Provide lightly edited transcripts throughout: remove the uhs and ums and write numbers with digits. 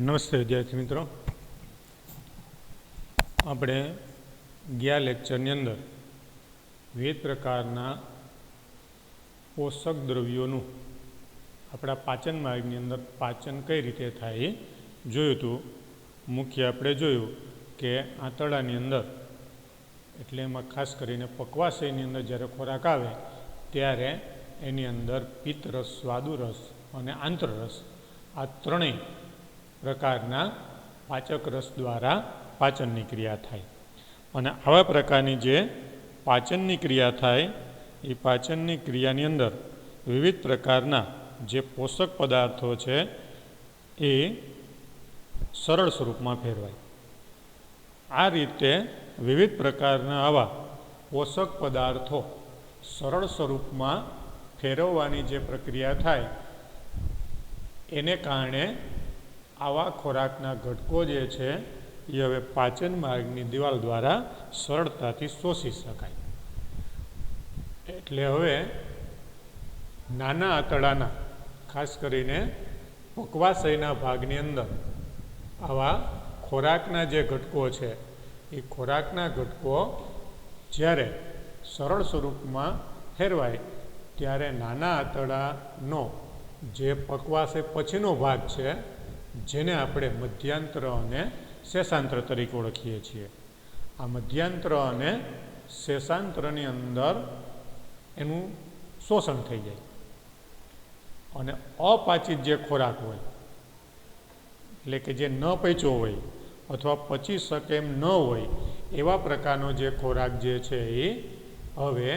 નમસ્તે વિદ્યાર્થી મિત્રો, આપણે ગયા લેક્ચરની અંદર વિવિધ પ્રકારના પોષક દ્રવ્યોનું આપણા પાચન માર્ગની અંદર પાચન કઈ રીતે થાય એ જોયું હતું. મુખ્ય આપણે જોયું કે આંતરડાની અંદર એટલે એમાં ખાસ કરીને પક્વાશયની અંદર જ્યારે ખોરાક આવે ત્યારે એની અંદર પિત્તરસ, સ્વાદુરસ અને આંતરરસ આ ત્રણેય પ્રકારના પાચક રસ દ્વારા પાચનની ક્રિયા થાય. અને આવા પ્રકારની જે પાચનની ક્રિયા થાય એ પાચનની ક્રિયાની અંદર વિવિધ પ્રકારના જે પોષક પદાર્થો છે એ સરળ સ્વરૂપમાં ફેરવાય. આ રીતે વિવિધ પ્રકારના આવા પોષક પદાર્થો સરળ સ્વરૂપમાં ફેરવવાની જે પ્રક્રિયા થાય એને કારણે આવા ખોરાકના ઘટકો જે છે એ હવે પાચન માર્ગની દિવાલ દ્વારા સરળતાથી શોષી શકાય. એટલે હવે નાના આંતરડાના ખાસ કરીને પક્વાશયના ભાગની અંદર આવા ખોરાકના જે ઘટકો છે એ ખોરાકના ઘટકો જ્યારે સરળ સ્વરૂપમાં ફેરવાય ત્યારે નાના આંતરડાનો જે પક્વાશય પછીનો ભાગ છે જેને આપણે મધ્યાંત્ર અને શેષાંત્ર તરીકે ઓળખીએ છીએ. આ મધ્યાંત્ર અને શેષાંત્રની અંદર એનું શોષણ થઈ જાય અને અપાચિત જે ખોરાક હોય એટલે કે જે ન પચ્યો હોય અથવા પચી શકે એમ ન હોય એવા પ્રકારનો જે ખોરાક જે છે એ હવે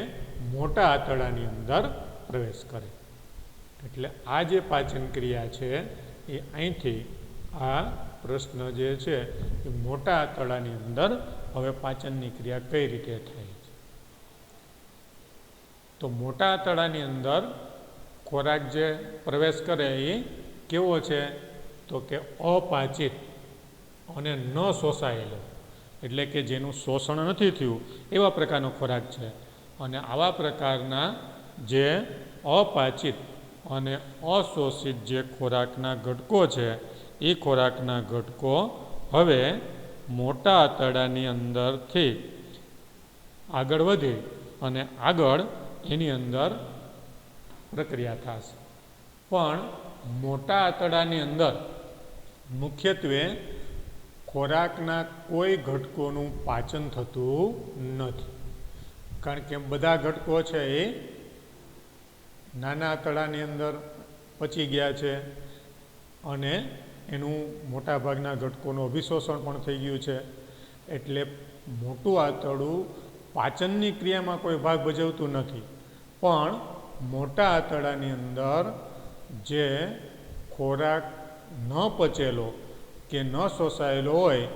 મોટા આંતરડાની અંદર પ્રવેશ કરે. એટલે આ જે પાચન ક્રિયા છે એ અહીંથી આ પ્રશ્ન જે છે એ મોટા આંતરડાની અંદર હવે પાચનની ક્રિયા કઈ રીતે થાય છે. તો મોટા આંતરડાની અંદર ખોરાક જે પ્રવેશ કરે એ કેવો છે તો કે અપાચિત અને ન શોષાયેલો એટલે કે જેનું શોષણ નથી થયું એવા પ્રકારનો ખોરાક છે. અને આવા પ્રકારના જે અપાચિત અને અશોષિત જે ખોરાકના ઘટકો છે એ ખોરાકના ઘટકો હવે મોટા આંતરડાની અંદરથી આગળ વધી અને આગળ એની અંદર પ્રક્રિયા થશે. પણ મોટા આંતરડાની અંદર મુખ્યત્વે ખોરાકના કોઈ ઘટકોનું પાચન થતું નથી, કારણ કે બધા ઘટકો છે એ નાના આંતરડાની અંદર પચી ગયા છે અને એનું મોટાભાગના ઘટકોનું અભિશોષણ પણ થઈ ગયું છે. એટલે મોટું આંતરડું પાચનની ક્રિયામાં કોઈ ભાગ ભજવતું નથી, પણ મોટા આંતરડાની અંદર જે ખોરાક ન પચેલો કે ન શોષાયેલો હોય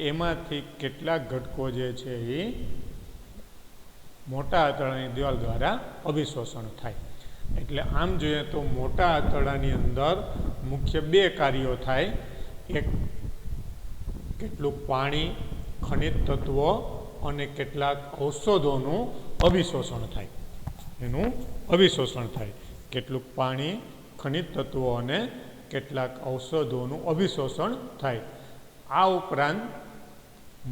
એમાંથી કેટલાક ઘટકો જે છે એ મોટા આંતરડાની દિવાલ દ્વારા અભિશોષણ થાય. એટલે આમ જોઈએ તો મોટા આંતરડાની અંદર મુખ્ય બે કાર્યો થાય. એક કેટલુંક પાણી, ખનિજ તત્વો અને કેટલાક ઔષધોનું અભિશોષણ થાય. એનું અભિશોષણ થાય. કેટલુંક પાણી, ખનિજ તત્વો અને કેટલાક ઔષધોનું અભિશોષણ થાય. આ ઉપરાંત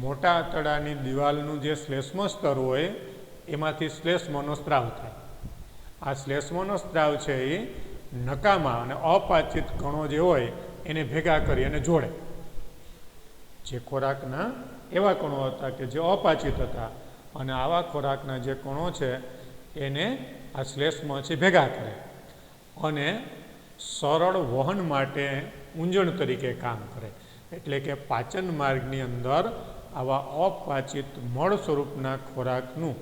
મોટા આંતરડાની દિવાલનું જે શ્લેષ્મ સ્તર હોય એમાંથી શ્લેષ્મનો સ્ત્રાવ થાય. આ શ્લેષ્મનો સ્ત્રાવ છે એ નકામા અને અપાચિત કણો જે હોય એને ભેગા કરી અને જોડે. જે ખોરાકના એવા કણો હતા કે જે અપાચિત હતા અને આવા ખોરાકના જે કણો છે એને આ શ્લેષ્મ છે ભેગા કરે અને સરળ વહન માટે ઊંજણ તરીકે કામ કરે. એટલે કે પાચન માર્ગની અંદર આવા અપાચિત મળ સ્વરૂપના ખોરાકનું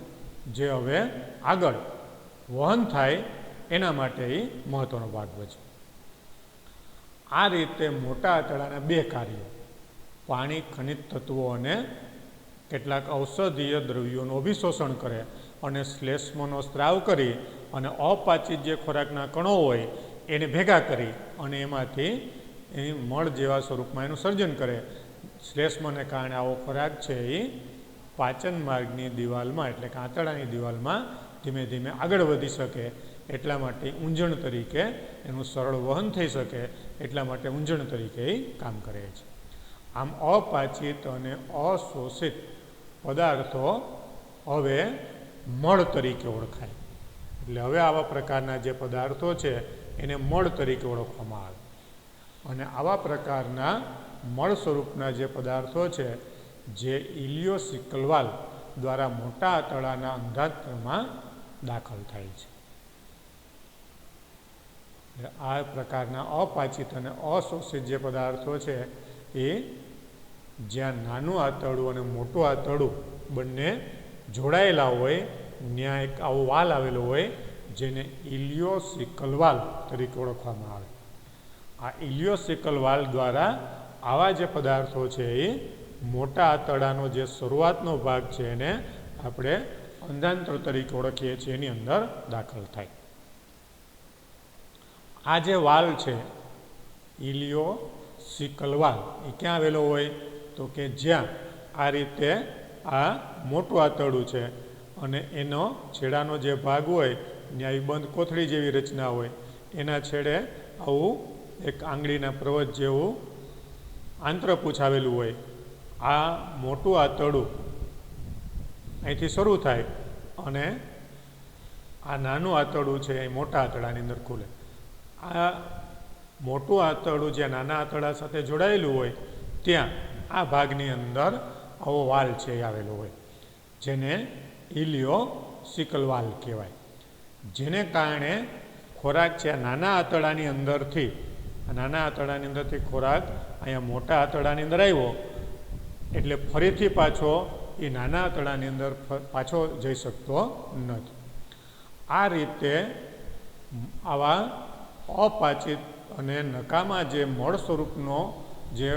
જે હવે આગળ વહન થાય એના માટે એ મહત્ત્વનો ભાગ ભજવે. આ રીતે મોટા આંતરડાના બે કાર્યો પાણી, ખનિજ તત્વો અને કેટલાક ઔષધીય દ્રવ્યોનું અભિશોષણ કરે અને શ્લેષ્મનો સ્ત્રાવ કરી અને અપાચિત જે ખોરાકના કણો હોય એને ભેગા કરી અને એમાંથી એ મળ જેવા સ્વરૂપમાં એનું સર્જન કરે. શ્લેષ્મને કારણે આવો ખોરાક છે એ પાચન માર્ગની દિવાલમાં એટલે કે આંતરડાની દિવાલમાં ધીમે ધીમે આગળ વધી શકે એટલા માટે ઊંજણ તરીકે એનું સરળ વહન થઈ શકે એટલા માટે ઊંજણ તરીકે એ કામ કરે છે. આમ અપાચિત અને અશોષિત પદાર્થો હવે મળ તરીકે ઓળખાય. એટલે હવે આવા પ્રકારના જે પદાર્થો છે એને મળ તરીકે ઓળખવામાં આવે. અને આવા પ્રકારના મળ સ્વરૂપના જે પદાર્થો છે જે ઇલિયોસિકલ વાલ્વ દ્વારા મોટા આંતરડાના અંધાત્રમાં દાખલ થાય છે. આ પ્રકારના અપાચિત અને અશોષિત જે પદાર્થો છે એ જ્યાં નાનું આંતરડું અને મોટું આંતરડું બંને જોડાયેલા હોય ત્યાં એક આવો વાલ આવેલો હોય જેને ઇલિયોસિકલ વાલ્વ તરીકે ઓળખવામાં આવે. આ ઇલિયોસિકલ વાલ્વ દ્વારા આવા જે પદાર્થો છે એ મોટા આંતરડાનો જે શરૂઆતનો ભાગ છે એને આપણે અંધાંતર તરીકે ઓળખીએ છીએ એની અંદર દાખલ થાય. આ જે વાલ્વ છે ઇલિયોસિકલ વાલ્વ એ ક્યાં આવેલો હોય તો કે જ્યાં આ રીતે આ મોટું આંતરડું છે અને એનો છેડાનો જે ભાગ હોય ત્યાં આવી બંધ કોથળી જેવી રચના હોય એના છેડે આવું એક આંગળીના પર્વત જેવું આંતરપૂછ આવેલું હોય. આ મોટું આંતરડું અહીંથી શરૂ થાય અને આ નાનું આંતરડું છે એ મોટા આંતરડાની અંદર ખુલે. આ મોટું આંતરડું જ્યાં નાના આંતરડા સાથે જોડાયેલું હોય ત્યાં આ ભાગની અંદર આવો વાલ છે એ આવેલો હોય જેને ઇલિયોસિકલ વાલ્વ કહેવાય. જેને કારણે ખોરાક છે આ નાના આંતરડાની અંદરથી ખોરાક અહીંયા મોટા આંતરડાની અંદર આવ્યો એટલે ફરીથી પાછો એ નાના આંતરડાની અંદર પાછો જઈ શકતો નથી. આ રીતે આવા અપાચિત અને નકામા જે મળ સ્વરૂપનો જે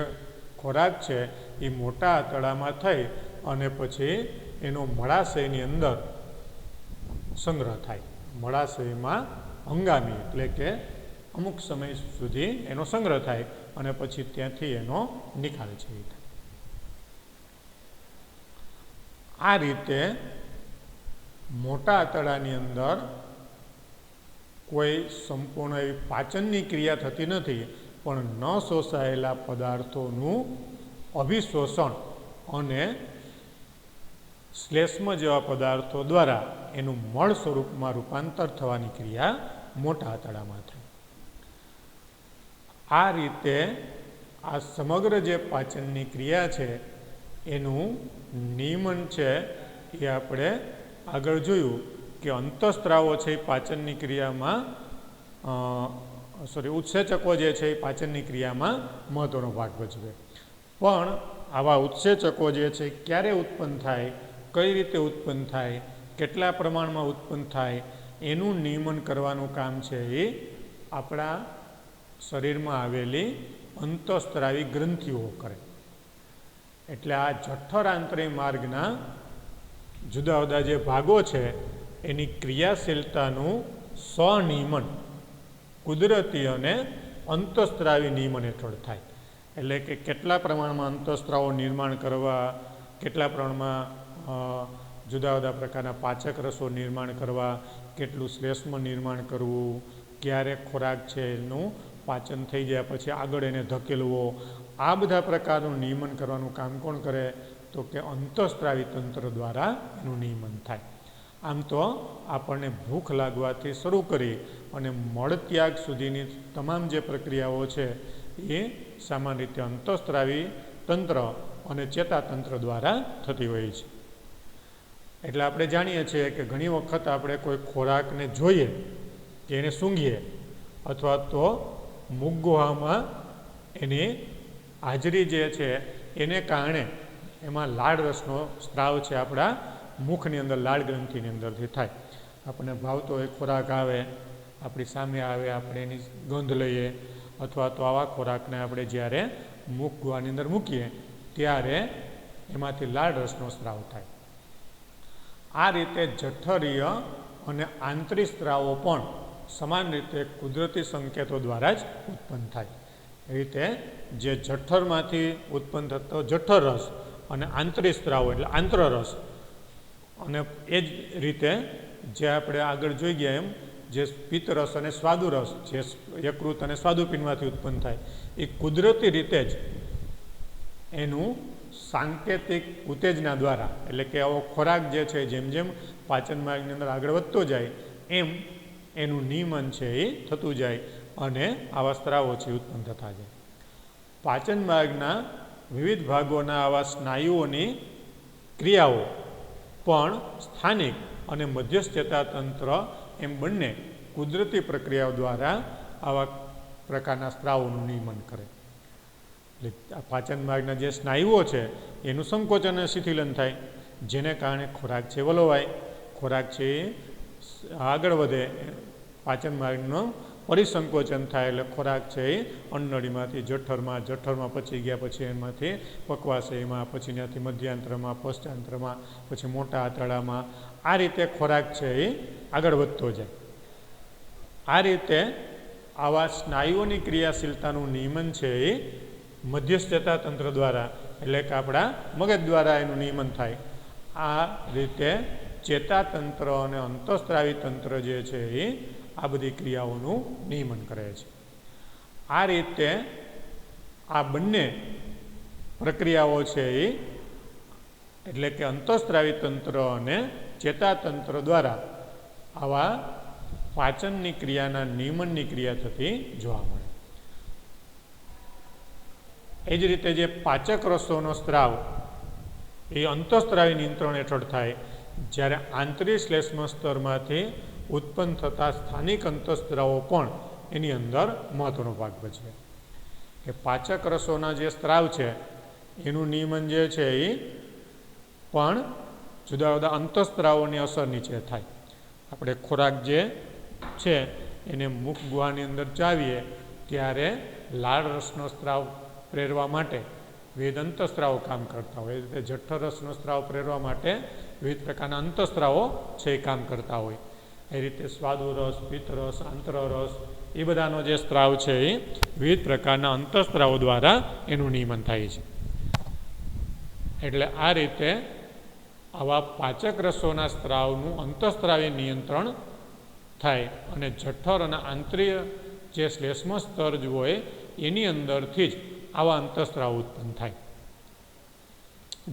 ખોરાક છે એ મોટા આંતરડામાં થઈ અને પછી એનો મળાશયની અંદર સંગ્રહ થાય. મળાશયમાં હંગામી એટલે કે અમુક સમય સુધી એનો સંગ્રહ થાય અને પછી ત્યાંથી એનો નિકાલ છે. આ રીતે મોટા આંતરડાની અંદર કોઈ સંપૂર્ણ એવી પાચનની ક્રિયા થતી નથી પણ ન શોષાયેલા પદાર્થોનું અભિશોષણ અને શ્લેષ્મ જેવા પદાર્થો દ્વારા એનું મળ સ્વરૂપમાં રૂપાંતર થવાની ક્રિયા મોટા આંતરડામાં થાય. આ રીતે આ સમગ્ર જે પાચનની ક્રિયા છે એનું નિયમન છે એ આપણે આગળ જોયું કે અંતઃસ્ત્રાવો છે એ પાચનની ક્રિયામાં ઉત્સેચકો જે છે એ પાચનની ક્રિયામાં મહત્ત્વનો ભાગ ભજવે. પણ આવા ઉત્સેચકો જે છે ક્યારે ઉત્પન્ન થાય, કઈ રીતે ઉત્પન્ન થાય, કેટલા પ્રમાણમાં ઉત્પન્ન થાય એનું નિયમન કરવાનું કામ છે એ આપણા શરીરમાં આવેલી અંતઃસ્ત્રાવી ગ્રંથિઓ કરે. એટલે આ જઠર આંતરિક માર્ગના જુદા જુદા જે ભાગો છે એની ક્રિયાશીલતાનું સ્વનિયમન કુદરતી અને અંતઃસ્ત્રાવી નિયમન હેઠળ થાય. એટલે કે કેટલા પ્રમાણમાં અંતઃસ્ત્રાવો નિર્માણ કરવા, કેટલા પ્રમાણમાં જુદા જુદા પ્રકારના પાચક રસો નિર્માણ કરવા, કેટલું શ્લેષ્મ નિર્માણ કરવું, ક્યારે ખોરાક છે એનું પાચન થઈ ગયા પછી આગળ એને ધકેલવો, આ બધા પ્રકારનું નિયમન કરવાનું કામ કોણ કરે તો કે અંતઃસ્ત્રાવી તંત્ર દ્વારા એનું નિયમન થાય. આમ તો આપણને ભૂખ લાગવાથી શરૂ કરી અને મળત્યાગ સુધીની તમામ જે પ્રક્રિયાઓ છે એ સામાન્ય રીતે અંતઃસ્ત્રાવી તંત્ર અને ચેતાતંત્ર દ્વારા થતી હોય છે. એટલે આપણે જાણીએ છીએ કે ઘણી વખત આપણે કોઈ ખોરાકને જોઈએ કે એને સૂંઘીએ અથવા તો મુખ ગુહામાં એની હાજરી જે છે એને કારણે એમાં લાળ રસનો સ્ત્રાવ છે આપણા મુખની અંદર લાળ ગ્રંથિની અંદરથી થાય. આપણને ભાવતો એક ખોરાક આવે, આપણી સામે આવે, આપણે એની ગંધ લઈએ અથવા તો આવા ખોરાકને આપણે જ્યારે મુખ ગુહાની અંદર મૂકીએ ત્યારે એમાંથી લાળ રસનો સ્ત્રાવ થાય. આ રીતે જઠરીય અને આંતરિક સ્ત્રાવો પણ સમાન રીતે કુદરતી સંકેતો દ્વારા જ ઉત્પન્ન થાય. એ રીતે જે જઠરમાંથી ઉત્પન્ન થતો જઠર રસ અને આંતરિક સ્ત્રાવો એટલે આંતરરસ, અને એ જ રીતે જે આપણે આગળ જોઈ ગયા એમ જે પિત્તરસ અને સ્વાદુરસ જે યકૃત અને સ્વાદુપિંડમાંથી ઉત્પન્ન થાય એ કુદરતી રીતે જ એનું સાંકેતિક ઉત્તેજના દ્વારા, એટલે કે આવો ખોરાક જે છે જેમ જેમ પાચન માર્ગની અંદર આગળ વધતો જાય એમ એનું નિયમન છે એ થતું જાય અને આવા સ્ત્રાવ ઓછી ઉત્પન્ન થતા જાય. પાચન માર્ગના વિવિધ ભાગોના આવા સ્નાયુઓની ક્રિયાઓ પણ સ્થાનિક અને મધ્યસ્થ ચેતાતંત્ર એમ બંને કુદરતી પ્રક્રિયાઓ દ્વારા આવા પ્રકારના સ્ત્રાવોનું નિયમન કરે. એટલે પાચન માર્ગના જે સ્નાયુઓ છે એનું સંકોચન અને શિથિલન થાય, જેને કારણે ખોરાક છે વલોવાય, ખોરાક છે આગળ વધે, પાચન માર્ગનું પરિસંકોચન થાય એટલે ખોરાક છે એ અન્નનળીમાંથી જઠરમાં પચી ગયા પછી એમાંથી પકવાશયમાં, પછી ત્યાંથી મધ્યાંત્રમાં, પશ્ચાંત્રમાં, પછી મોટા આંતરડામાં, આ રીતે ખોરાક છે એ આગળ વધતો જાય. આ રીતે આવા સ્નાયુઓની ક્રિયાશીલતાનું નિયમન છે એ મધ્યસ્થ ચેતાતંત્ર દ્વારા, એટલે કે આપણા મગજ દ્વારા એનું નિયમન થાય. આ રીતે ચેતાતંત્ર અને અંતઃસ્ત્રાવી તંત્ર જે છે એ આ બધી ક્રિયાઓનું નિયમન કરે છે. આ રીતે આ બંને પ્રક્રિયાઓ છે એ, એટલે કે અંતઃસ્ત્રાવી તંત્ર અને ચેતાતંત્ર દ્વારા આવા પાચનની ક્રિયાના નિયમનની ક્રિયા થતી જોવા મળે. એ જ રીતે જે પાચક રસોનો સ્ત્રાવ એ અંતઃસ્ત્રાવી નિયંત્રણ હેઠળ થાય, જ્યારે આંતરિક શ્લેષ્મ સ્તરમાંથી ઉત્પન્ન થતા સ્થાનિક અંતઃસ્ત્રાવો પણ એની અંદર મહત્વનો ભાગ ભજવે. કે પાચક રસોના જે સ્ત્રાવ છે એનું નિયમન જે છે એ પણ જુદા જુદા અંતઃસ્ત્રાવોની અસર નીચે થાય. આપણે ખોરાક જે છે એને મુખ ગુહાની અંદર ચાવીએ ત્યારે લાળ રસનો સ્ત્રાવ પ્રેરવા માટે વિવિધ અંતઃસ્ત્રાવો કામ કરતા હોય, એ રીતે જઠ્ઠર રસનો સ્ત્રાવ પ્રેરવા માટે વિવિધ પ્રકારના અંતઃસ્ત્રાવો છે એ કામ કરતા હોય. એ રીતે સ્વાદુરસ, પિત્તરસ, આંતરરસ એ બધાનો જે સ્ત્રાવ છે એ વિવિધ પ્રકારના અંતઃસ્ત્રાવો દ્વારા એનું નિયમન થાય છે. એટલે આ રીતે આવા પાચક રસોના સ્ત્રાવનું અંતઃસ્ત્રાવી નિયંત્રણ થાય અને જઠ્ઠર અને આંતરિય જે શ્લેષ્મ સ્તર જ હોય એની અંદરથી જ આવા અંતઃસ્ત્રાવ ઉત્પન્ન થાય.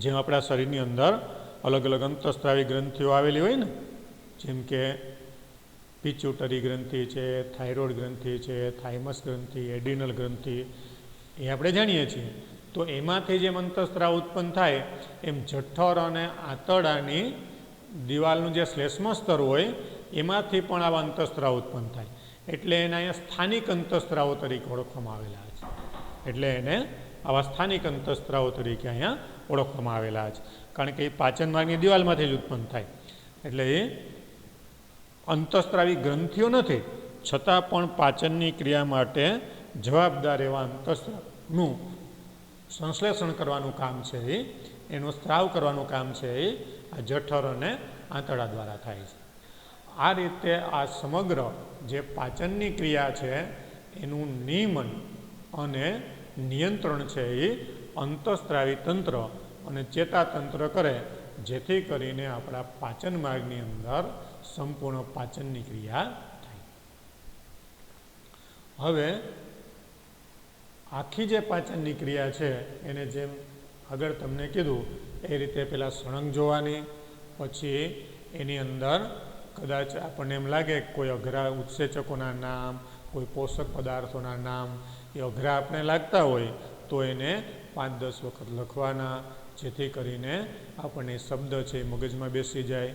જેમ આપણા શરીરની અંદર અલગ અલગ અંતઃસ્ત્રાવી ગ્રંથિઓ આવેલી હોય ને, જેમ કે પિચ્યુટરી ગ્રંથિ છે, થાઇરોઇડ ગ્રંથિ છે, થાઇમસ ગ્રંથિ, એડિનલ ગ્રંથિ, એ આપણે જાણીએ છીએ. તો એમાંથી જેમ અંતઃસ્ત્રાવ ઉત્પન્ન થાય એમ જઠ્ઠર અને આંતરડાની દિવાલનું જે શ્લેષ્મ સ્તર હોય એમાંથી પણ આવા અંતઃસ્ત્રાવ ઉત્પન્ન થાય. એટલે એના અહીંયા સ્થાનિક અંતઃસ્ત્રાવો તરીકે ઓળખવામાં આવેલા છે. એટલે એને આવા સ્થાનિક અંતઃસ્ત્રાવો તરીકે અહીંયા ઓળખવામાં આવેલા છે. કારણ કે એ પાચન માર્ગની દિવાલમાંથી જ ઉત્પન્ન થાય. એટલે એ અંતઃસ્ત્રાવી ગ્રંથિઓ નથી, છતાં પણ પાચનની ક્રિયા માટે જવાબદાર એવા અંતઃસ્ત્રાવનું સંશ્લેષણ કરવાનું કામ છે એ, એનો સ્ત્રાવ કરવાનું કામ છે એ આ જઠર અને આંતરડા દ્વારા થાય છે. આ રીતે આ સમગ્ર જે પાચનની ક્રિયા છે એનું નિયમન અને નિયંત્રણ છે એ અંતઃસ્ત્રાવી તંત્ર અને ચેતાતંત્ર કરે, જેથી કરીને આપણા પાચન માર્ગની અંદર સંપૂર્ણ પાચનની ક્રિયા થાય. હવે આખી જે પાચનની ક્રિયા છે એને જેમ આગળ તમને કીધું એ રીતે પહેલાં સળંગ જોવાની, પછી એની અંદર કદાચ આપણને એમ લાગે કોઈ અઘરા ઉત્સેચકોના નામ, કોઈ પોષક પદાર્થોના નામ એ અઘરા આપણે લાગતા હોય તો એને 5-10 વખત લખવાના, જેથી કરીને આપણને શબ્દ છે એ મગજમાં બેસી જાય.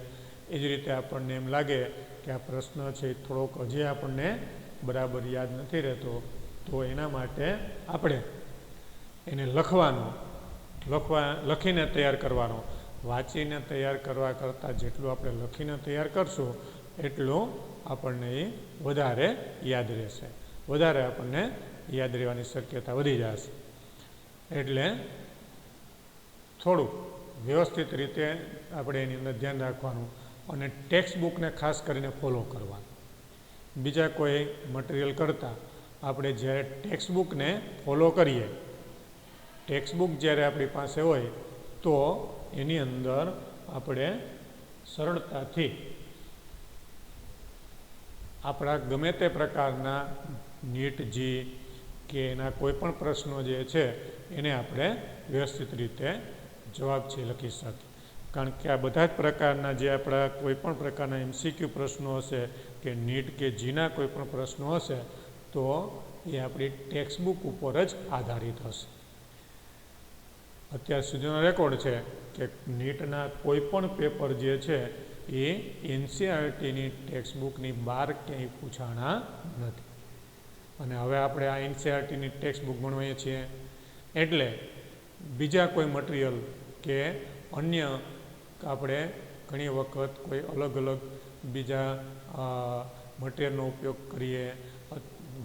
એ જ રીતે આપણને એમ લાગે કે આ પ્રશ્ન છે થોડોક હજી આપણને બરાબર યાદ નથી રહેતો, તો એના માટે આપણે એને લખીને તૈયાર કરવાનો. વાંચીને તૈયાર કરવા કરતાં જેટલું આપણે લખીને તૈયાર કરશું એટલું આપણને એ વધારે યાદ રહેશે, વધારે આપણને યાદ રહેવાની શક્યતા વધી જશે. એટલે થોડુંક વ્યવસ્થિત રીતે આપણે એની અંદર ધ્યાન રાખવાનું અને ટેક્સ્ટ બુકને ખાસ કરીને ફોલો કરવાનું. બીજા કોઈ મટીરિયલ કરતાં આપણે જ્યારે ટેક્સ્ટ બુકને ફોલો કરીએ, ટેક્સ્ટ બુક જ્યારે આપણી પાસે હોય તો એની અંદર આપણે સરળતાથી આપણા ગમે તે પ્રકારના નીટ જી કે એના કોઈ પણ પ્રશ્નો જે છે એને આપણે વ્યવસ્થિત રીતે જવાબ છે લખી શકીએ. કારણ કે આ બધા જ પ્રકારના જે આપણા કોઈ પણ પ્રકારના MCQ પ્રશ્નો હશે કે નીટ કે જીના કોઈ પણ પ્રશ્નો હશે તો એ આપણી ટેક્સ્ટબુક ઉપર જ આધારિત હશે. અત્યાર સુધીનો રેકોર્ડ છે કે નીટના કોઈ પણ પેપર જે છે એ NCERTની ટેક્સ્ટબુકની બહાર ક્યાંય પૂછાણા નથી. અને હવે આપણે આ NCERTની ટેક્સ્ટબુક ભણવીએ છીએ એટલે બીજા કોઈ મટીરિયલ કે અન્ય આપણે ઘણી વખત કોઈ અલગ અલગ બીજા મટીરિયલનો ઉપયોગ કરીએ,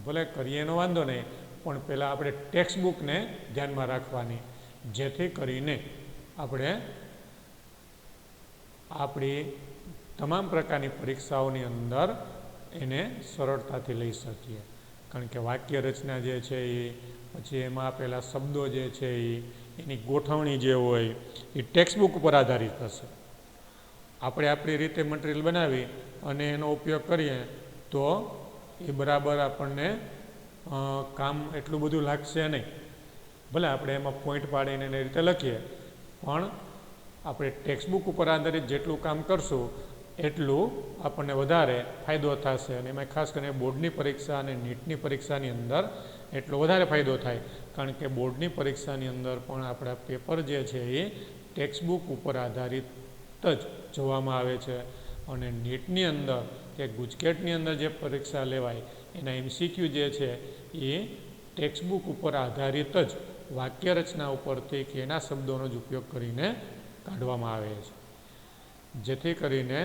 ભલે કરીએ એનો વાંધો નહીં, પણ પહેલાં આપણે ટેક્સ્ટબુકને ધ્યાનમાં રાખવાની, જેથી કરીને આપણે આપણી તમામ પ્રકારની પરીક્ષાઓની અંદર એને સરળતાથી લઈ શકીએ. કારણ કે વાક્ય રચના જે છે એ પછી એમાં આપેલા શબ્દો જે છે એની ગોઠવણી જે હોય એ ટેક્સ્ટબુક ઉપર આધારિત હશે. આપણે આપણી રીતે મટીરિયલ બનાવી અને એનો ઉપયોગ કરીએ તો એ બરાબર આપણને કામ એટલું બધું લાગશે નહીં. ભલે આપણે એમાં પોઈન્ટ પાડીને એની રીતે લખીએ, પણ આપણે ટેક્સ્ટબુક ઉપર આધારિત જેટલું કામ કરશું એટલું આપણને વધારે ફાયદો થશે. અને એમાં ખાસ કરીને બોર્ડની પરીક્ષા અને નીટની પરીક્ષાની અંદર એટલો વધારે ફાયદો થાય. કારણ કે બોર્ડની પરીક્ષાની અંદર પણ આપણા પેપર જે છે એ ટેક્સ્ટબુક ઉપર આધારિત જ જોવામાં આવે છે. અને નીટની અંદર કે ગુજકેટની અંદર જે પરીક્ષા લેવાય એના MCQ જે છે એ ટેક્સ્ટબુક ઉપર આધારિત જ વાક્ય રચના ઉપરથી કે એના શબ્દોનો જ ઉપયોગ કરીને કાઢવામાં આવે છે. જેથી કરીને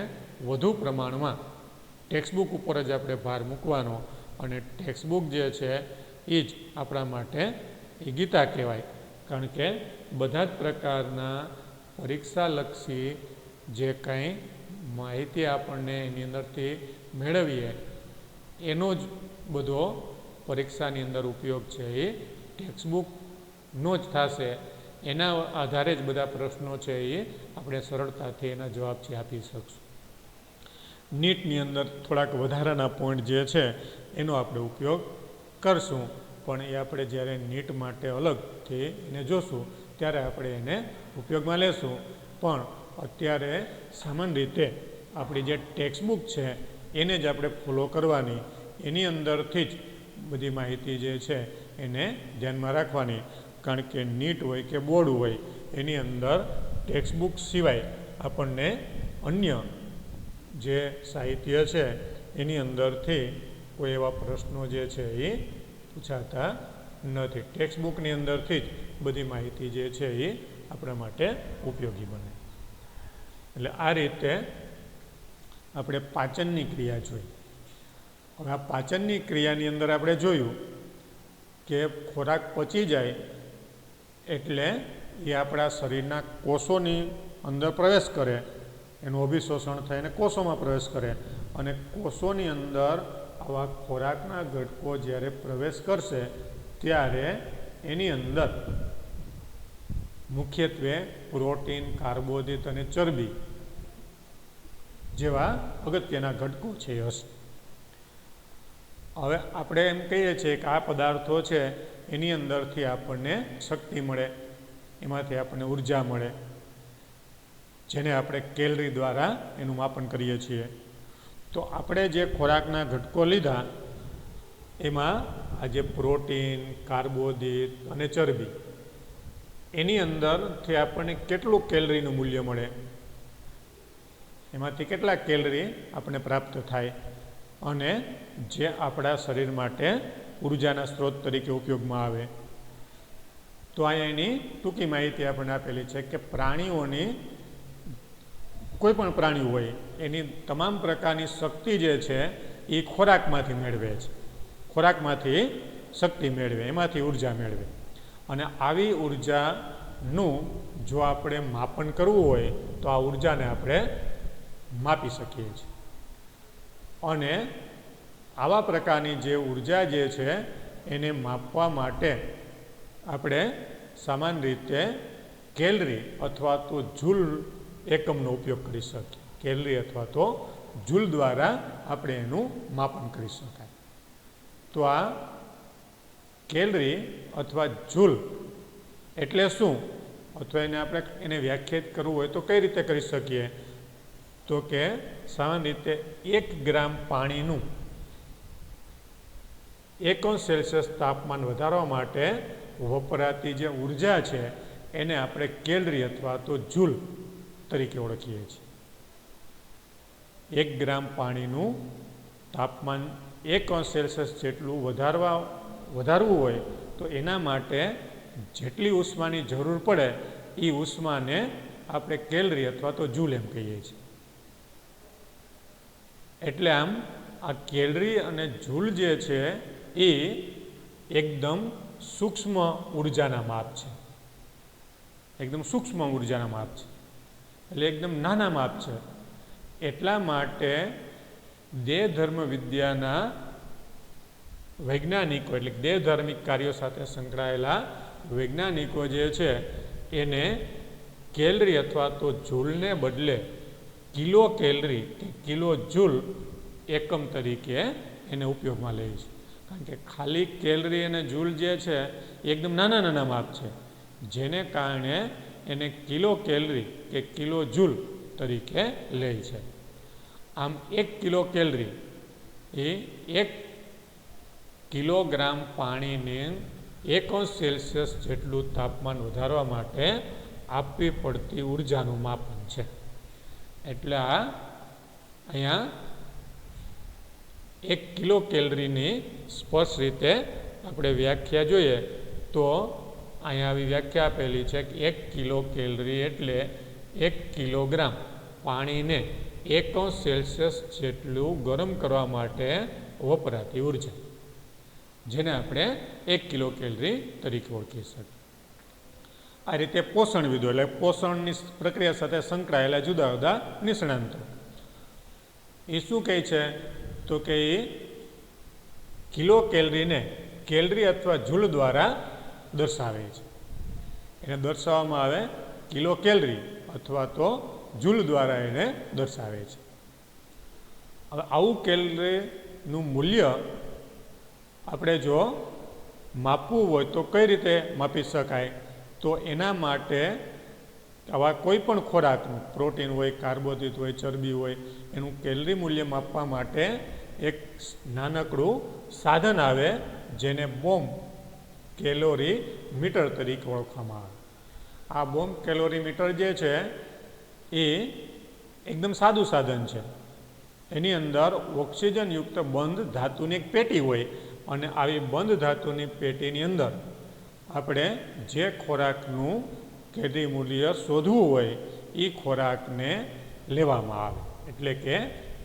વધુ પ્રમાણમાં ટેક્સ્ટબુક ઉપર જ આપણે ભાર મૂકવાનો, અને ટેક્સ્ટબુક જે છે એ જ આપણા માટે એ ગીતા કહેવાય. કારણ કે બધા જ પ્રકારના પરીક્ષાલક્ષી જે કંઈ માહિતી આપણને એની અંદરથી મેળવીએ એનો જ બધો પરીક્ષાની અંદર ઉપયોગ છે એ ટેક્સ્ટબુકનો જ થશે. એના આધારે જ બધા પ્રશ્નો છે એ આપણે સરળતાથી એના જવાબ છે આપી શકશું. નીટની અંદર થોડાક વધારાના પોઈન્ટ જે છે એનો આપણે ઉપયોગ કરશું, પણ એ આપણે જ્યારે નીટ માટે અલગથી એને જોશું ત્યારે આપણે એને ઉપયોગમાં લેશું. પણ અત્યારે સામાન્ય રીતે આપણી જે ટેક્સ્ટબુક છે એને જ આપણે ફોલો કરવાની, એની અંદરથી જ બધી માહિતી જે છે એને ધ્યાનમાં રાખવાની. કારણ કે નીટ હોય કે બોર્ડ હોય એની અંદર ટેક્સ્ટબુક સિવાય આપણને અન્ય જે સાહિત્ય છે એની અંદરથી કોઈ એવા પ્રશ્નો જે છે એ પૂછાતા નથી. ટેક્સ્ટબુકની અંદરથી જ બધી માહિતી જે છે એ આપણા માટે ઉપયોગી બને. એટલે આ રીતે આપણે પાચનની ક્રિયા જોઈ. હવે આ પાચનની ક્રિયાની અંદર આપણે જોયું કે ખોરાક પચી જાય એટલે એ આપણા શરીરના કોષોની અંદર પ્રવેશ કરે, એનું અભિશોષણ થાય અને કોષોમાં પ્રવેશ કરે. અને કોષોની અંદર આવા ખોરાકના ઘટકો જ્યારે પ્રવેશ કરશે ત્યારે એની અંદર મુખ્યત્વે પ્રોટીન, કાર્બોદિત અને ચરબી જેવા અગત્યના ઘટકો છે એ હશે. હવે આપણે એમ કહીએ છીએ કે આ પદાર્થો છે એની અંદરથી આપણને શક્તિ મળે, એમાંથી આપણને ઉર્જા મળે, જેને આપણે કેલરી દ્વારા એનું માપન કરીએ છીએ. તો આપણે જે ખોરાકના ઘટકો લીધા એમાં આજે પ્રોટીન, કાર્બોદિત અને ચરબી એની અંદરથી આપણને કેટલું કેલરીનું મૂલ્ય મળે, એમાંથી કેટલા કેલરી આપણને પ્રાપ્ત થાય અને જે આપણા શરીર માટે ઉર્જાના સ્ત્રોત તરીકે ઉપયોગમાં આવે. તો અહીંયા એની ટૂંકી માહિતી આપણને આપેલી છે કે પ્રાણીઓની કોઈ પણ પ્રાણી હોય એની તમામ પ્રકારની શક્તિ જે છે એ ખોરાકમાંથી મેળવે છે. ખોરાકમાંથી શક્તિ મેળવે, એમાંથી ઉર્જા મેળવે. અને આવી ઉર્જાનું જો આપણે માપન કરવું હોય તો આ ઉર્જાને આપણે માપી શકીએ છીએ. અને આવા પ્રકારની જે ઉર્જા જે છે એને માપવા માટે આપણે સામાન્ય રીતે કેલરી અથવા તો જૂલ એકમનો ઉપયોગ કરી શકીએ. કેલરી અથવા તો જૂલ દ્વારા આપણે એનું માપન કરી શકાય. તો આ કેલરી અથવા જૂલ એટલે શું, અથવા એને વ્યાખ્યાયિત કરવું હોય તો કઈ રીતે કરી શકીએ? તો કે સામાન્ય રીતે 1 ગ્રામ પાણીનું 1°C તાપમાન વધારવા માટે વપરાતી જે ઉર્જા છે એને આપણે કેલરી અથવા તો જૂલ તરીકે ઓળખીએ છીએ. 1 ગ્રામ પાણીનું તાપમાન 1° જેટલું વધારવું હોય તો એના માટે જેટલી ઉષ્માની જરૂર પડે એ ઉષ્માને આપણે કેલરી અથવા તો જૂલ એમ કહીએ છીએ. એટલે આમ આ કેલરી અને જૂલ જે છે એ એકદમ સૂક્ષ્મ ઉર્જાના માપ છે. એકદમ સૂક્ષ્મ ઉર્જાના માપ છે, એટલે એકદમ નાના માપ છે. એટલા માટે દેહધર્મ વિદ્યાના વૈજ્ઞાનિકો એટલે દેહધાર્મિક કાર્યો સાથે સંકળાયેલા વૈજ્ઞાનિકો જે છે એને કેલરી અથવા તો જૂલને બદલે કિલો કેલરી કે કિલો જૂલ એકમ તરીકે એને ઉપયોગમાં લે છે. કારણ કે ખાલી કેલરી અને જૂલ જે છે એ એકદમ નાના નાના માપ છે, જેને કારણે એને કિલો કેલરી કે કિલો જૂલ તરીકે લે છે. આમ 1 કિલો કેલરી એ 1 કિલોગ્રામ પાણીને 1° જેટલું તાપમાન વધારવા માટે આપવી પડતી ઉર્જાનું માપન છે. એટલે આ અહીંયા 1 કિલો કેલરીની સ્પષ્ટ રીતે આપણે વ્યાખ્યા જોઈએ તો અહીંયા આવી વ્યાખ્યા આપેલી છે કે 1 કિલો કેલરી એટલે 1 કિલોગ્રામ પાણીને 1° જેટલું ગરમ કરવા માટે વપરાતી ઉર્જા, જેને આપણે 1 કિલો કેલરી તરીકે ઓળખી શકીએ. આ રીતે પોષણવિદો એટલે પોષણની પ્રક્રિયા સાથે સંકળાયેલા જુદા જુદા નિષ્ણાંતો એ શું કહે છે? તો કે એ કિલો કેલરીને કેલરી અથવા જૂલ દ્વારા દર્શાવે છે. એને દર્શાવવામાં આવે કિલો કેલરી અથવા તો જૂલ દ્વારા એને દર્શાવે છે. હવે આવું કેલરીનું મૂલ્ય આપણે જો માપવું હોય તો કઈ રીતે માપી શકાય? તો એના માટે આવા કોઈ પણ ખોરાકનું પ્રોટીન હોય, કાર્બોદિત હોય, ચરબી હોય, એનું કેલરી મૂલ્ય માપવા માટે એક નાનકડું સાધન આવે જેને બોમ્બ કેલોરી મીટર તરીકે ઓળખવામાં આવે. આ બોમ્બ કેલોરી મીટર જે છે એ એકદમ સાદું સાધન છે. એની અંદર ઓક્સિજનયુક્ત બંધ ધાતુની એક પેટી હોય અને આવી બંધ ધાતુની પેટીની અંદર આપણે જે ખોરાકનું કેલરી મૂલ્ય શોધવું હોય એ ખોરાકને લેવામાં આવે. એટલે કે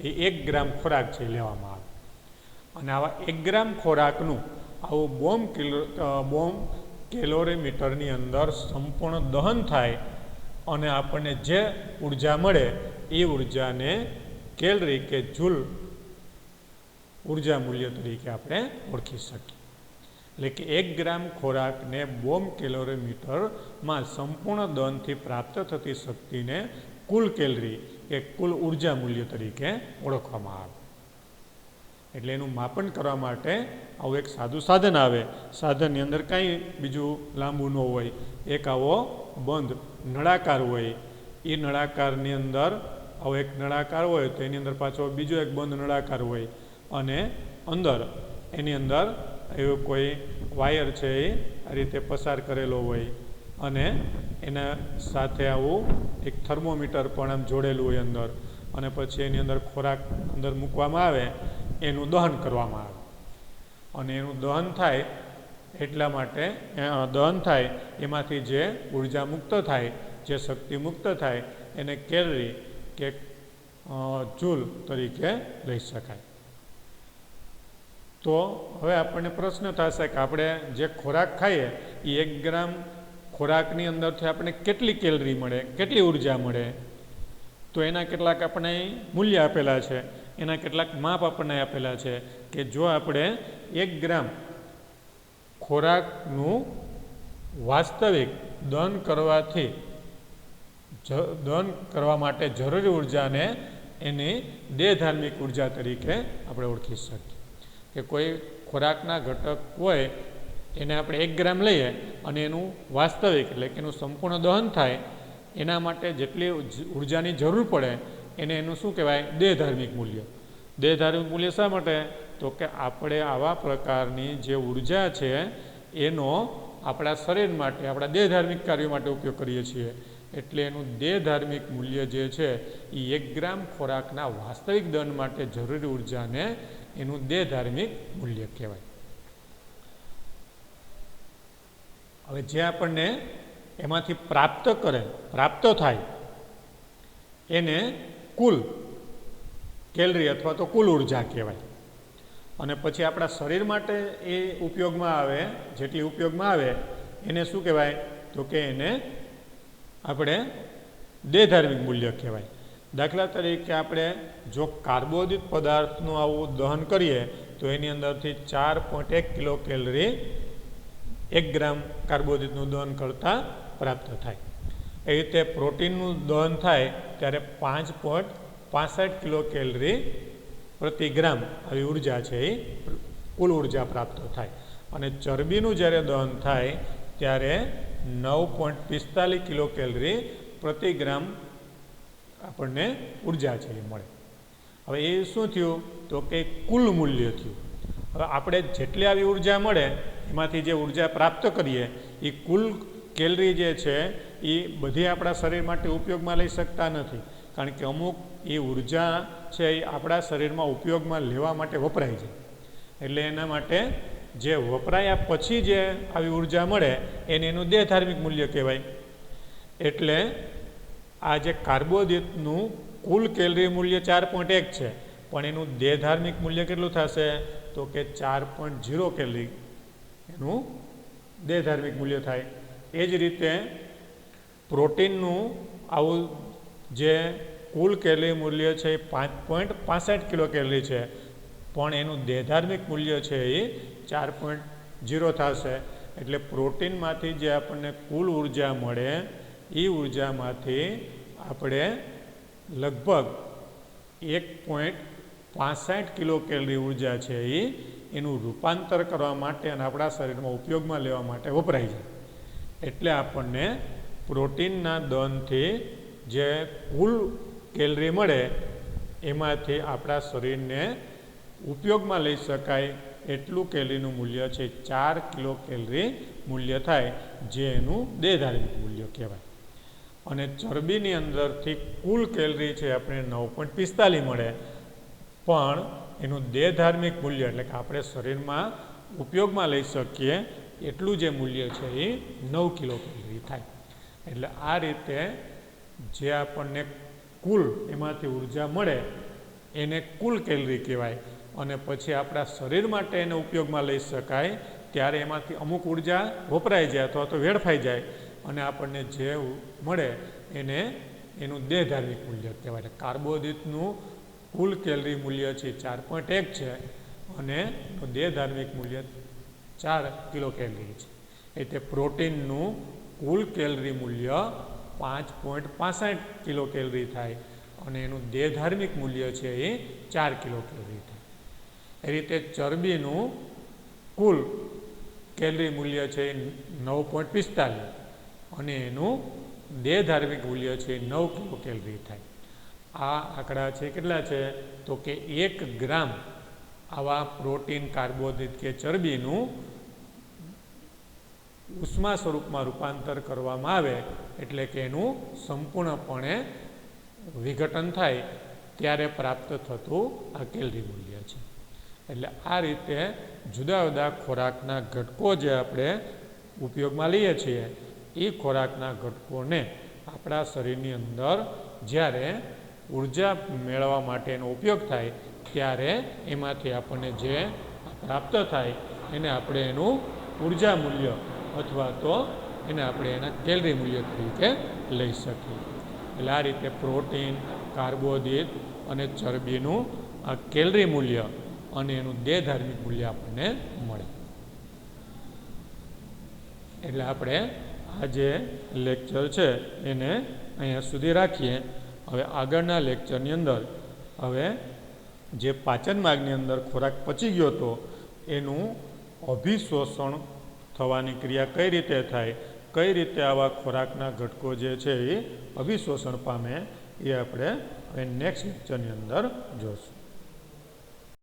એ 1 ગ્રામ ખોરાક છે લેવામાં આવે અને આવા 1 ગ્રામ ખોરાકનું આવું બોમ્બ કેલોરીમીટરની અંદર સંપૂર્ણ દહન થાય અને આપણને જે ઉર્જા મળે એ ઉર્જાને કેલરી કે જૂલ ઉર્જા મૂલ્ય તરીકે આપણે ઓળખી શકીએ. એટલે કે 1 ગ્રામ ખોરાકને બોમ્બ કેલોરીમીટરમાં સંપૂર્ણ દહનથી પ્રાપ્ત થતી શક્તિને કુલ કેલરી કે કુલ ઉર્જા મૂલ્ય તરીકે ઓળખવામાં આવે. એટલે એનું માપન કરવા માટે આવું એક સાદું સાધન આવે. સાધનની અંદર કાંઈ બીજું લાંબુ ન હોય, એક આવો બંધ નળાકાર હોય. એ નળાકારની અંદર આવો એક નળાકાર હોય તો એની અંદર પાછો બીજો એક બંધ નળાકાર હોય અને અંદર એની અંદર એવો કોઈ વાયર છે એ આ રીતે પસાર કરેલો હોય અને એના સાથે આવું એક થર્મોમીટર પણ આમ જોડેલું હોય અંદર, અને પછી એની અંદર ખોરાક અંદર મૂકવામાં આવે, એનું દહન કરવામાં આવે અને એનું દહન થાય એટલા માટે દહન થાય એમાંથી જે ઉર્જા મુક્ત થાય, જે શક્તિ મુક્ત થાય એને કેલરી કે જૂલ તરીકે લઈ શકાય. તો હવે આપણને પ્રશ્ન થશે કે આપણે જે ખોરાક ખાઈએ એ 1 ગ્રામ ખોરાકની અંદરથી આપણને કેટલી કેલરી મળે, કેટલી ઉર્જા મળે? તો એના કેટલાક આપણને મૂલ્ય આપેલા છે, એના કેટલાક માપ આપણને આપેલા છે કે જો આપણે 1 ગ્રામ ખોરાકનું વાસ્તવિક દહન કરવા માટે જરૂરી ઉર્જાને એની દેહધાર્મિક ઉર્જા તરીકે આપણે ઓળખી શકીએ. કે કોઈ ખોરાકના ઘટક હોય એને આપણે 1 ગ્રામ લઈએ અને એનું વાસ્તવિક એટલે કે એનું સંપૂર્ણ દહન થાય એના માટે જેટલી ઉર્જાની જરૂર પડે એને એનું શું કહેવાય? દેહધાર્મિક મૂલ્ય. દેહધાર્મિક મૂલ્ય શા માટે? તો કે આપણે આવા પ્રકારની જે ઉર્જા છે એનો આપણા શરીર માટે, આપણા દેહધાર્મિક કાર્યો માટે ઉપયોગ કરીએ છીએ. એટલે એનું દેહધાર્મિક મૂલ્ય જે છે એ 1 ગ્રામ ખોરાકના વાસ્તવિક દહન માટે જરૂરી ઉર્જાને એનું દેહધાર્મિક મૂલ્ય કહેવાય. હવે જે આપણને એમાંથી પ્રાપ્ત થાય એને કુલ કેલરી અથવા તો કુલ ઉર્જા કહેવાય. અને પછી આપણા શરીર માટે એ ઉપયોગમાં આવે, જેટલી ઉપયોગમાં આવે એને શું કહેવાય? તો કે એને આપણે દેહધાર્મિક મૂલ્ય કહેવાય. દાખલા તરીકે આપણે જો કાર્બોદિત પદાર્થનું આવું દહન કરીએ તો એની અંદરથી 4.1 કિલો કેલરી 1 ગ્રામ કાર્બોદિતનું દહન કરતાં પ્રાપ્ત થાય. એ રીતે પ્રોટીનનું દહન થાય ત્યારે 5.65 કિલો કેલરી પ્રતિ ગ્રામ આવી ઉર્જા છે એ કુલ ઉર્જા પ્રાપ્ત થાય. અને ચરબીનું જ્યારે દહન થાય ત્યારે 9.45 કિલો કેલરી પ્રતિ ગ્રામ આપણને ઉર્જા છે એ મળે. હવે એ શું થયું? તો કે કુલ મૂલ્ય થયું. હવે આપણે જેટલી આવી ઉર્જા મળે એમાંથી જે ઉર્જા પ્રાપ્ત કરીએ એ કુલ કેલરી જે છે એ બધી આપણા શરીર માટે ઉપયોગમાં લઈ શકતા નથી. કારણ કે અમુક એ ઉર્જા છે એ આપણા શરીરમાં ઉપયોગમાં લેવા માટે વપરાય છે. એટલે એના માટે જે વપરાયા પછી જે આવી ઉર્જા મળે એને એનું દેહધાર્મિક મૂલ્ય કહેવાય. એટલે આ જે કાર્બોદિતનું કુલ કેલરી મૂલ્ય 4.1 છે પણ એનું દેહધાર્મિક મૂલ્ય કેટલું થશે? તો કે 4.0 કેલરી એનું દેહધાર્મિક મૂલ્ય થાય. એ જ રીતે પ્રોટીનનું આવું જે કુલ કેલરી મૂલ્ય છે એ 5.65 કિલો કેલરી છે પણ એનું દેહધાર્મિક મૂલ્ય છે એ 4.0 થશે. એટલે પ્રોટીનમાંથી જે આપણને કુલ ઉર્જા મળે એ ઉર્જામાંથી આપણે લગભગ 1.65 કિલો કેલરી ઉર્જા છે એ એનું રૂપાંતર કરવા માટે અને આપણા શરીરમાં ઉપયોગમાં લેવા માટે વપરાય છે. એટલે આપણને પ્રોટીનના દહનથી જે કુલ કેલરી મળે એમાંથી આપણા શરીરને ઉપયોગમાં લઈ શકાય એટલું કેલરીનું મૂલ્ય છે 4 કિલો કેલરી મૂલ્ય થાય, જે એનું દેહધાર્મિક મૂલ્ય કહેવાય. અને ચરબીની અંદરથી કુલ કેલરી છે આપણે 9.45 મળે પણ એનું દેહધાર્મિક મૂલ્ય એટલે કે આપણે શરીરમાં ઉપયોગમાં લઈ શકીએ એટલું જે મૂલ્ય છે એ 9 કિલો કેલરી થાય. એટલે આ રીતે જે આપણને કુલ એમાંથી ઉર્જા મળે એને કુલ કેલરી કહેવાય. અને પછી આપણા શરીર માટે એને ઉપયોગમાં લઈ શકાય ત્યારે એમાંથી અમુક ઉર્જા વપરાઈ જાય અથવા તો વેડફાઈ જાય અને આપણને જે મળે એને એનું દેહધાર્મિક મૂલ્ય કહેવાય. કાર્બોદિતનું કુલ કેલરી મૂલ્ય છે 4.1 છે અને એનું દેહધાર્મિક મૂલ્ય 4 કિલો કેલરી છે. એટલે પ્રોટીનનું કુલ કેલરી મૂલ્ય 5.65 કિલો કેલરી થાય અને એનું દેહધાર્મિક મૂલ્ય છે એ 4 કિલો કેલરી થાય. એ રીતે ચરબીનું કુલ કેલરી મૂલ્ય છે 9.45 અને એનું દેહધાર્મિક મૂલ્ય છે 9 કિલો કેલરી થાય. આ આંકડા છે કેટલા છે? તો કે 1 ગ્રામ આવા પ્રોટીન, કાર્બોદિત કે ચરબીનું ઉષ્મા સ્વરૂપમાં રૂપાંતર કરવામાં આવે એટલે કે એનું સંપૂર્ણપણે વિઘટન થાય ત્યારે પ્રાપ્ત થતું આ કેલરી મૂલ્ય છે. એટલે આ રીતે જુદા જુદા ખોરાકના ઘટકો જે આપણે ઉપયોગમાં લઈએ છીએ એ ખોરાકના ઘટકોને આપણા શરીરની અંદર જ્યારે ઉર્જા મેળવવા માટેનો ઉપયોગ થાય ત્યારે એમાંથી આપણને જે પ્રાપ્ત થાય એને આપણે એનું ઉર્જા મૂલ્ય અથવા તો એને આપણે એના કેલરી મૂલ્ય તરીકે લઈ શકીએ. એટલે આ રીતે પ્રોટીન, કાર્બોદિત અને ચરબીનું આ કેલરી મૂલ્ય અને એનું દેહધાર્મિક મૂલ્ય આપણને મળે. એટલે આપણે આ જે લેક્ચર છે એને અહીંયા સુધી રાખીએ. હવે આગળના લેક્ચરની અંદર હવે જે પાચન માર્ગની અંદર ખોરાક પચી ગયો હતો એનું અભિશોષણ થવાની ક્રિયા કઈ રીતે થાય, કઈ રીતે આવા ખોરાકના ઘટકો જે છે એ અભિશોષણ પામે, એ આપણે હવે નેક્સ્ટ લેક્ચરની અંદર જોઈશું.